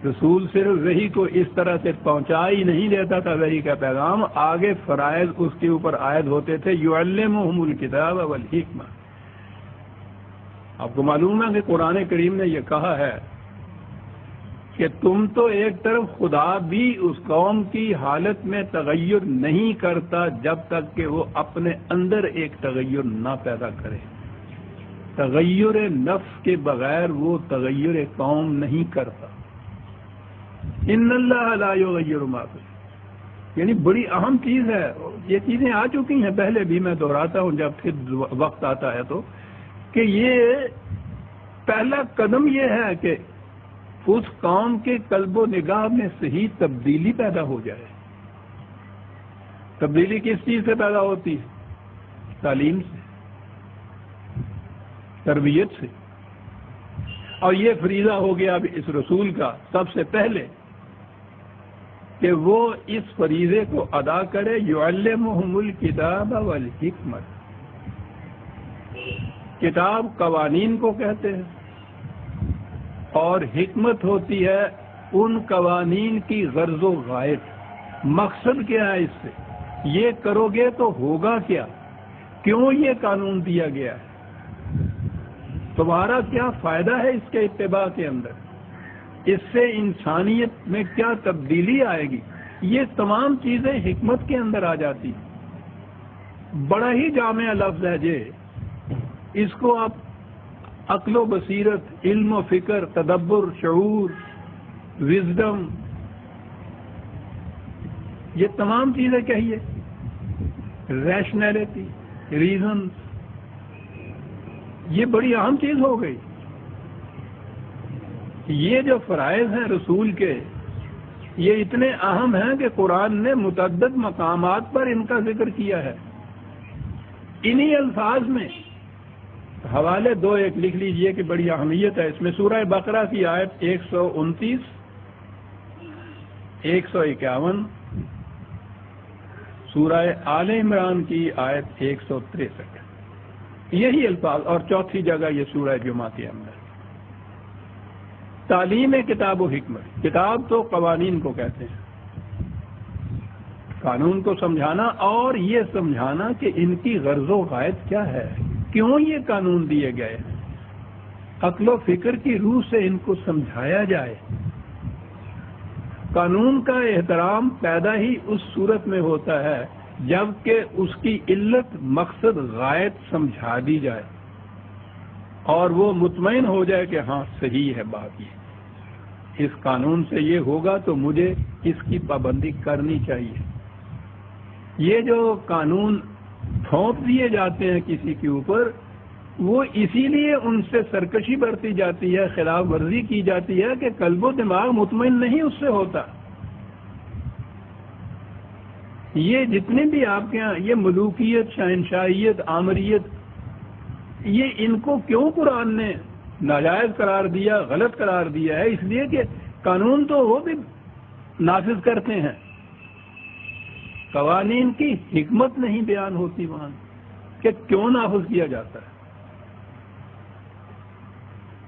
رسول صرف وحی کو اس طرح سے پہنچا ہی نہیں دیتا تھا وحی کا پیغام، آگے فرائض اس کے اوپر عائد ہوتے تھے، یعلمہم الکتاب والحکمہ۔ آپ کو معلوم ہے کہ قرآن کریم نے یہ کہا ہے کہ تم تو ایک طرف خدا بھی اس قوم کی حالت میں تغیر نہیں کرتا جب تک کہ وہ اپنے اندر ایک تغیر نہ پیدا کرے۔ تغیر نفس کے بغیر وہ تغیر قوم نہیں کرتا۔ ان اللہ لا یغیر ما بقوم، یعنی بڑی اہم چیز ہے۔ یہ چیزیں آ چکی ہیں پہلے بھی، میں دہراتا ہوں جب پھر وقت آتا ہے تو، کہ یہ پہلا قدم یہ ہے کہ اس قوم کے قلب و نگاہ میں صحیح تبدیلی پیدا ہو جائے۔ تبدیلی کس چیز سے پیدا ہوتی ہے؟ تعلیم سے، تربیت سے۔ اور یہ فریضہ ہو گیا اب اس رسول کا سب سے پہلے کہ وہ اس فریضے کو ادا کرے۔ یعلمہم الکتاب والحکمت، کتاب قوانین کو کہتے ہیں، اور حکمت ہوتی ہے ان قوانین کی غرض و غایت، مقصد کیا ہے اس سے، یہ کرو گے تو ہوگا کیا، کیوں یہ قانون دیا گیا ہے، تمہارا کیا فائدہ ہے اس کے اتباع کے اندر، اس سے انسانیت میں کیا تبدیلی آئے گی۔ یہ تمام چیزیں حکمت کے اندر آ جاتی۔ بڑا ہی جامع لفظ ہے یہ، اس کو آپ عقل و بصیرت، علم و فکر، تدبر، شعور، وزڈم، یہ تمام چیزیں کہیے، ریشنلٹی، ریزن، یہ بڑی اہم چیز ہو گئی۔ یہ جو فرائض ہیں رسول کے، یہ اتنے اہم ہیں کہ قرآن نے متعدد مقامات پر ان کا ذکر کیا ہے۔ انہی الفاظ میں حوالے دو ایک لکھ لیجئے کہ بڑی اہمیت ہے اس میں۔ سورہ بقرہ کی آیت 129، 151، سورہ آل عمران کی آیت 163، یہی الفاظ، اور چوتھی جگہ یہ سورہ جمعہ کے اندر۔ تعلیم کتاب و حکمت، کتاب تو قوانین کو کہتے ہیں، قانون کو سمجھانا، اور یہ سمجھانا کہ ان کی غرض و غایت کیا ہے، کیوں یہ قانون دیے گئے ہیں، عقل و فکر کی روح سے ان کو سمجھایا جائے۔ قانون کا احترام پیدا ہی اس صورت میں ہوتا ہے جبکہ اس کی علت، مقصد، غایت سمجھا دی جائے اور وہ مطمئن ہو جائے کہ ہاں صحیح ہے بات، یہ اس قانون سے یہ ہوگا تو مجھے اس کی پابندی کرنی چاہیے۔ یہ جو قانون تھوپ دیے جاتے ہیں کسی کے اوپر، وہ اسی لیے ان سے سرکشی برتی جاتی ہے، خلاف ورزی کی جاتی ہے کہ قلب و دماغ مطمئن نہیں اس سے ہوتا۔ یہ جتنے بھی آپ کے ہاں یہ ملوکیت، شہنشاہیت، آمریت، یہ ان کو کیوں قرآن نے ناجائز قرار دیا، غلط قرار دیا ہے؟ اس لیے کہ قانون تو وہ بھی نافذ کرتے ہیں، قوانین کی حکمت نہیں بیان ہوتی وہاں کہ کیوں نافذ کیا جاتا ہے۔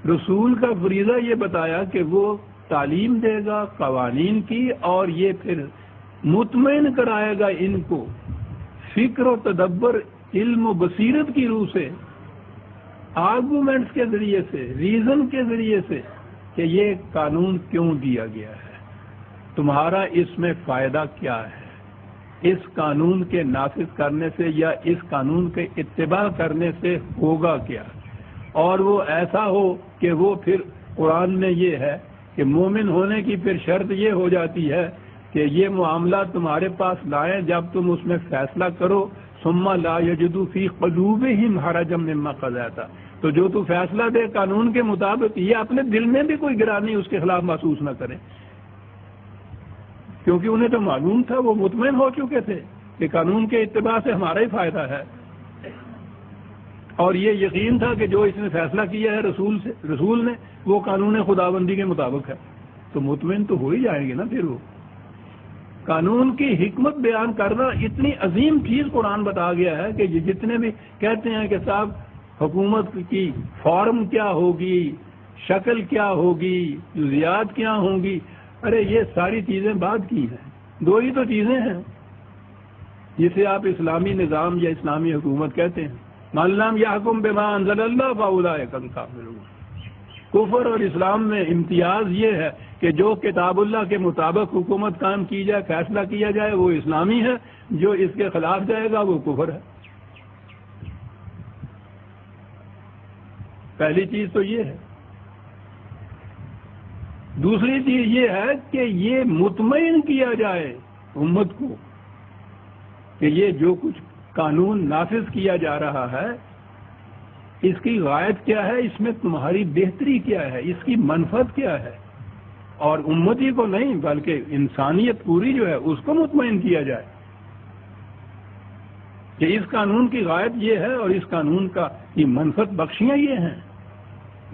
رسول کا فریضہ یہ بتایا کہ وہ تعلیم دے گا قوانین کی، اور یہ پھر مطمئن کرائے گا ان کو فکر و تدبر، علم و بصیرت کی روح سے، آرگومنٹس کے ذریعے سے، ریزن کے ذریعے سے، کہ یہ قانون کیوں دیا گیا ہے، تمہارا اس میں فائدہ کیا ہے، اس قانون کے نافذ کرنے سے یا اس قانون کے اتباع کرنے سے ہوگا کیا۔ اور وہ ایسا ہو کہ وہ پھر قرآن میں یہ ہے کہ مومن ہونے کی پھر شرط یہ ہو جاتی ہے کہ یہ معاملہ تمہارے پاس لائیں جب تم اس میں فیصلہ کرو، ثم لا یجدوا فی قلوبہم حرجا مما قضیت، تو جو تو فیصلہ دے قانون کے مطابق، یہ اپنے دل میں بھی کوئی گرانی اس کے خلاف محسوس نہ کریں، کیونکہ انہیں تو معلوم تھا، وہ مطمئن ہو چکے تھے کہ قانون کے اتباع سے ہمارا ہی فائدہ ہے، اور یہ یقین تھا کہ جو اس نے فیصلہ کیا ہے رسول نے، وہ قانون خداوندی کے مطابق ہے، تو مطمئن تو ہو ہی جائیں گے نا۔ پھر وہ قانون کی حکمت بیان کرنا اتنی عظیم چیز قرآن بتا گیا ہے کہ جتنے بھی کہتے ہیں کہ صاحب حکومت کی فارم کیا ہوگی، شکل کیا ہوگی، جزیات کیا ہوں گی، ارے یہ ساری چیزیں بعد کی ہیں، دو ہی تو چیزیں ہیں جسے آپ اسلامی نظام یا اسلامی حکومت کہتے ہیں. من لم یحکم بما انزل اللہ فاولئک هم الکافرون. کفر اور اسلام میں امتیاز یہ ہے کہ جو کتاب اللہ کے مطابق حکومت قائم کی جائے، فیصلہ کیا جائے، وہ اسلامی ہے، جو اس کے خلاف جائے گا وہ کفر ہے. پہلی چیز تو یہ ہے. دوسری چیز یہ ہے کہ یہ مطمئن کیا جائے امت کو کہ یہ جو کچھ قانون نافذ کیا جا رہا ہے اس کی غایت کیا ہے، اس میں تمہاری بہتری کیا ہے، اس کی منفعت کیا ہے، اور امتی کو نہیں بلکہ انسانیت پوری جو ہے اس کو مطمئن کیا جائے کہ اس قانون کی غایت یہ ہے اور اس قانون کی منفعت بخشیاں یہ ہیں،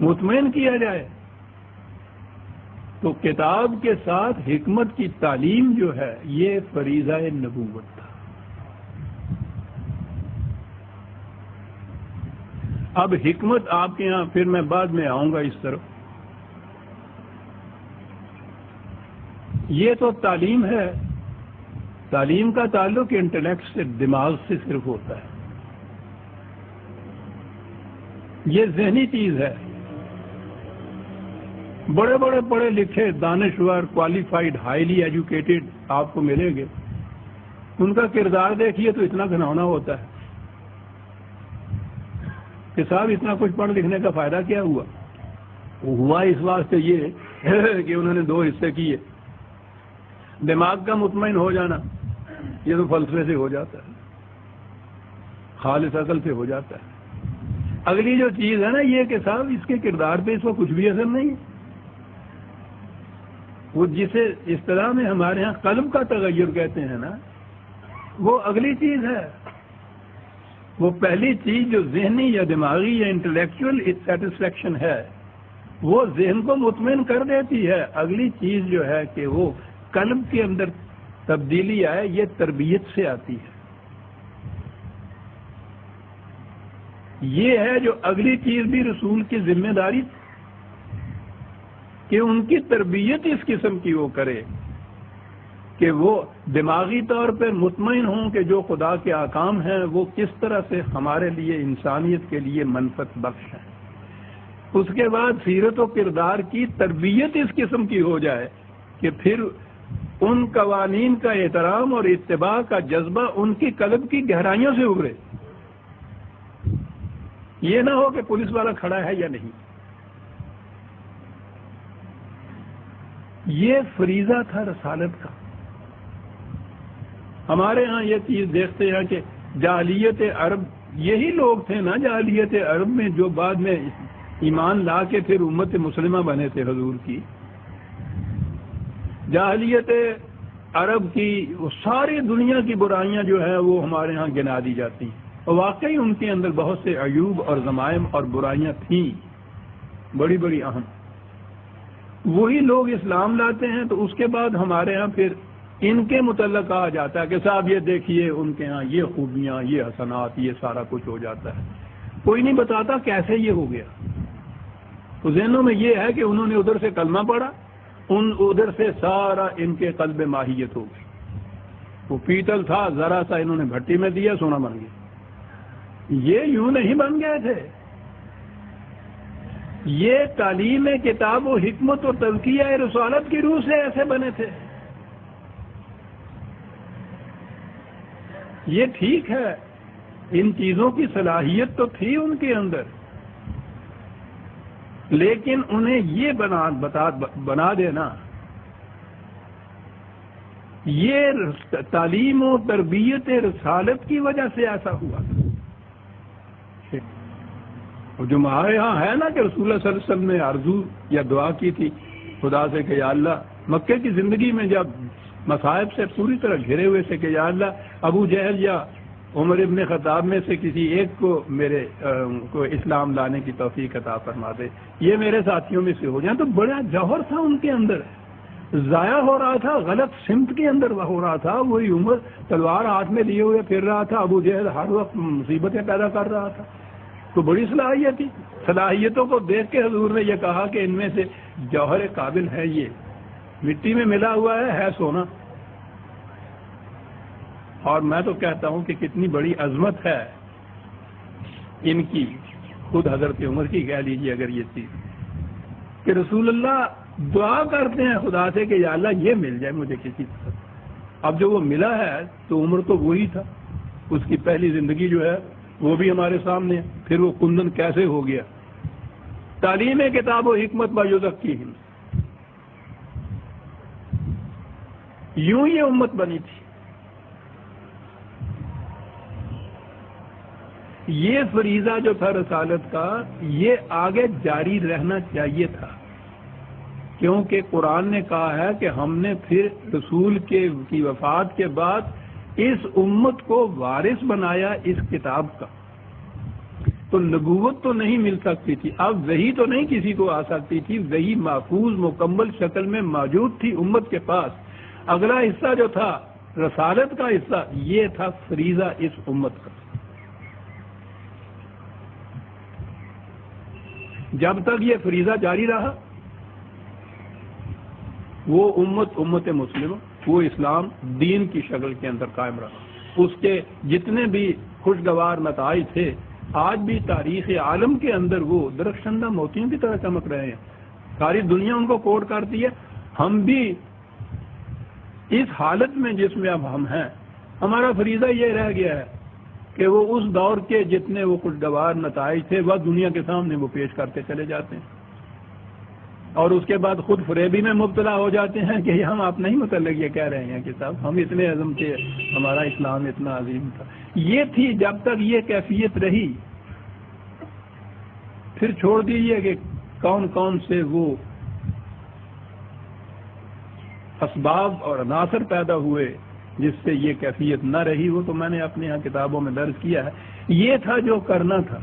مطمئن کیا جائے. تو کتاب کے ساتھ حکمت کی تعلیم جو ہے یہ فریضہ نبوت تھا. اب حکمت آپ کے ہاں، پھر میں بعد میں آؤں گا اس طرف. یہ تو تعلیم ہے، تعلیم کا تعلق انٹلیکٹ سے، دماغ سے صرف ہوتا ہے. یہ ذہنی چیز ہے. بڑے بڑے پڑھے لکھے دانشور، کوالیفائڈ، ہائیلی ایجوکیٹڈ آپ کو ملیں گے، ان کا کردار دیکھیے تو اتنا گھناؤنا ہوتا ہے کہ صاحب اتنا کچھ پڑھ لکھنے کا فائدہ کیا ہوا اس واسطے یہ کہ انہوں نے دو حصے کیے. دماغ کا مطمئن ہو جانا یہ تو فلسفے سے ہو جاتا ہے، خالص عقل سے ہو جاتا ہے. اگلی جو چیز ہے نا یہ کہ صاحب اس کے کردار پہ اس کو کچھ بھی اثر نہیں ہے. وہ جسے اصطلاح میں ہمارے ہاں قلب کا تغیر کہتے ہیں نا، وہ اگلی چیز ہے. وہ پہلی چیز جو ذہنی یا دماغی یا انٹلیکچوئل سیٹسفیکشن ہے وہ ذہن کو مطمئن کر دیتی ہے. اگلی چیز جو ہے کہ وہ قلب کے اندر تبدیلی آئے، یہ تربیت سے آتی ہے. یہ ہے جو اگلی چیز بھی رسول کی ذمہ داری کہ ان کی تربیت اس قسم کی وہ کرے کہ وہ دماغی طور پر مطمئن ہوں کہ جو خدا کے احکام ہیں وہ کس طرح سے ہمارے لیے، انسانیت کے لیے منفعت بخش ہیں. اس کے بعد سیرت و کردار کی تربیت اس قسم کی ہو جائے کہ پھر ان قوانین کا احترام اور اتباع کا جذبہ ان کی قلب کی گہرائیوں سے ابھرے. یہ نہ ہو کہ پولیس والا کھڑا ہے یا نہیں. یہ فریضہ تھا رسالت کا. ہمارے ہاں یہ چیز دیکھتے ہیں کہ جاہلیت عرب، یہی لوگ تھے نا جاہلیت عرب میں جو بعد میں ایمان لا کے پھر امت مسلمہ بنے تھے حضور کی. جاہلیت عرب کی وہ ساری دنیا کی برائیاں جو ہیں وہ ہمارے ہاں گنا دی جاتی ہیں، اور واقعی ان کے اندر بہت سے عیوب اور ضمائم اور برائیاں تھیں بڑی بڑی اہم. وہی لوگ اسلام لاتے ہیں تو اس کے بعد ہمارے ہاں پھر ان کے متعلق کہا جاتا ہے کہ صاحب یہ دیکھیے ان کے ہاں یہ خوبیاں، یہ حسنات، یہ سارا کچھ ہو جاتا ہے. کوئی نہیں بتاتا کیسے یہ ہو گیا. تو ذہنوں میں یہ ہے کہ انہوں نے ادھر سے کلمہ پڑھا، ادھر سے سارا ان کے قلب ماہیت ہو گئی. وہ پیتل تھا، ذرا سا انہوں نے بھٹی میں دیا، سونا بن گیا. یہ یوں نہیں بن گئے تھے. یہ تعلیم کتاب و حکمت و تزکیہ رسالت کی روح سے ایسے بنے تھے. یہ ٹھیک ہے، ان چیزوں کی صلاحیت تو تھی ان کے اندر، لیکن انہیں یہ بنا دینا، یہ تعلیم و تربیت رسالت کی وجہ سے ایسا ہوا. جو ہمارے ہاں ہے نا کہ رسول اللہ صلی اللہ علیہ وسلم نے آرزو یا دعا کی تھی خدا سے کہ یا اللہ، مکے کی زندگی میں جب مصائب سے پوری طرح گھرے ہوئے سے کہ یا اللہ ابو جہل یا عمر ابن خطاب میں سے کسی ایک کو میرے کو اسلام لانے کی توفیق عطا فرما دے، یہ میرے ساتھیوں میں سے ہو جائیں. تو بڑا جوہر تھا ان کے اندر، ضائع ہو رہا تھا، غلط سمت کے اندر ہو رہا تھا. وہی عمر تلوار ہاتھ میں لیے ہوئے پھر رہا تھا، ابو جہل ہر وقت مصیبتیں پیدا کر رہا تھا. تو بڑی صلاحیت تھی. صلاحیتوں کو دیکھ کے حضور نے یہ کہا کہ ان میں سے جوہر قابل ہے، یہ مٹی میں ملا ہوا ہے سونا. اور میں تو کہتا ہوں کہ کتنی بڑی عظمت ہے ان کی، خود حضرت عمر کی کہہ لیجیے اگر یہ چیز کہ رسول اللہ دعا کرتے ہیں خدا سے کہ یا اللہ یہ مل جائے مجھے کسی طرح. اب جو وہ ملا ہے تو عمر تو وہی تھا، اس کی پہلی زندگی جو ہے وہ بھی ہمارے سامنے ہے. پھر وہ کندن کیسے ہو گیا؟ تعلیم کتاب و حکمت بایزکیہم، یوں یہ امت بنی تھی. یہ فریضہ جو تھا رسالت کا، یہ آگے جاری رہنا چاہیے تھا، کیونکہ قرآن نے کہا ہے کہ ہم نے پھر رسول کی وفات کے بعد اس امت کو وارث بنایا اس کتاب کا. تو نبوت تو نہیں مل سکتی تھی، اب وحی تو نہیں کسی کو آ سکتی تھی، وحی محفوظ مکمل شکل میں موجود تھی امت کے پاس. اگلا حصہ جو تھا رسالت کا حصہ، یہ تھا فریضہ اس امت کا. جب تک یہ فریضہ جاری رہا وہ امت مسلمہ، وہ اسلام دین کی شکل کے اندر قائم رہا. اس کے جتنے بھی خوشگوار نتائج تھے آج بھی تاریخ عالم کے اندر وہ درخشندہ موتیوں کی طرح چمک رہے ہیں. ساری دنیا ان کو کوٹ کرتی ہے. ہم بھی اس حالت میں جس میں اب ہم ہیں، ہمارا فریضہ یہ رہ گیا ہے کہ وہ اس دور کے جتنے وہ خوشگوار نتائج تھے وہ دنیا کے سامنے وہ پیش کرتے چلے جاتے ہیں، اور اس کے بعد خود فریبی میں مبتلا ہو جاتے ہیں کہ ہم آپ نہیں متعلق یہ کہہ رہے ہیں کہ صاحب ہم اتنے عظم تھے، ہمارا اسلام اتنا عظیم تھا. یہ تھی جب تک یہ کیفیت رہی. پھر چھوڑ دیجیے کہ کون کون سے وہ اسباب اور عناصر پیدا ہوئے جس سے یہ کیفیت نہ رہی. وہ تو میں نے اپنے یہاں کتابوں میں درج کیا ہے. یہ تھا جو کرنا تھا.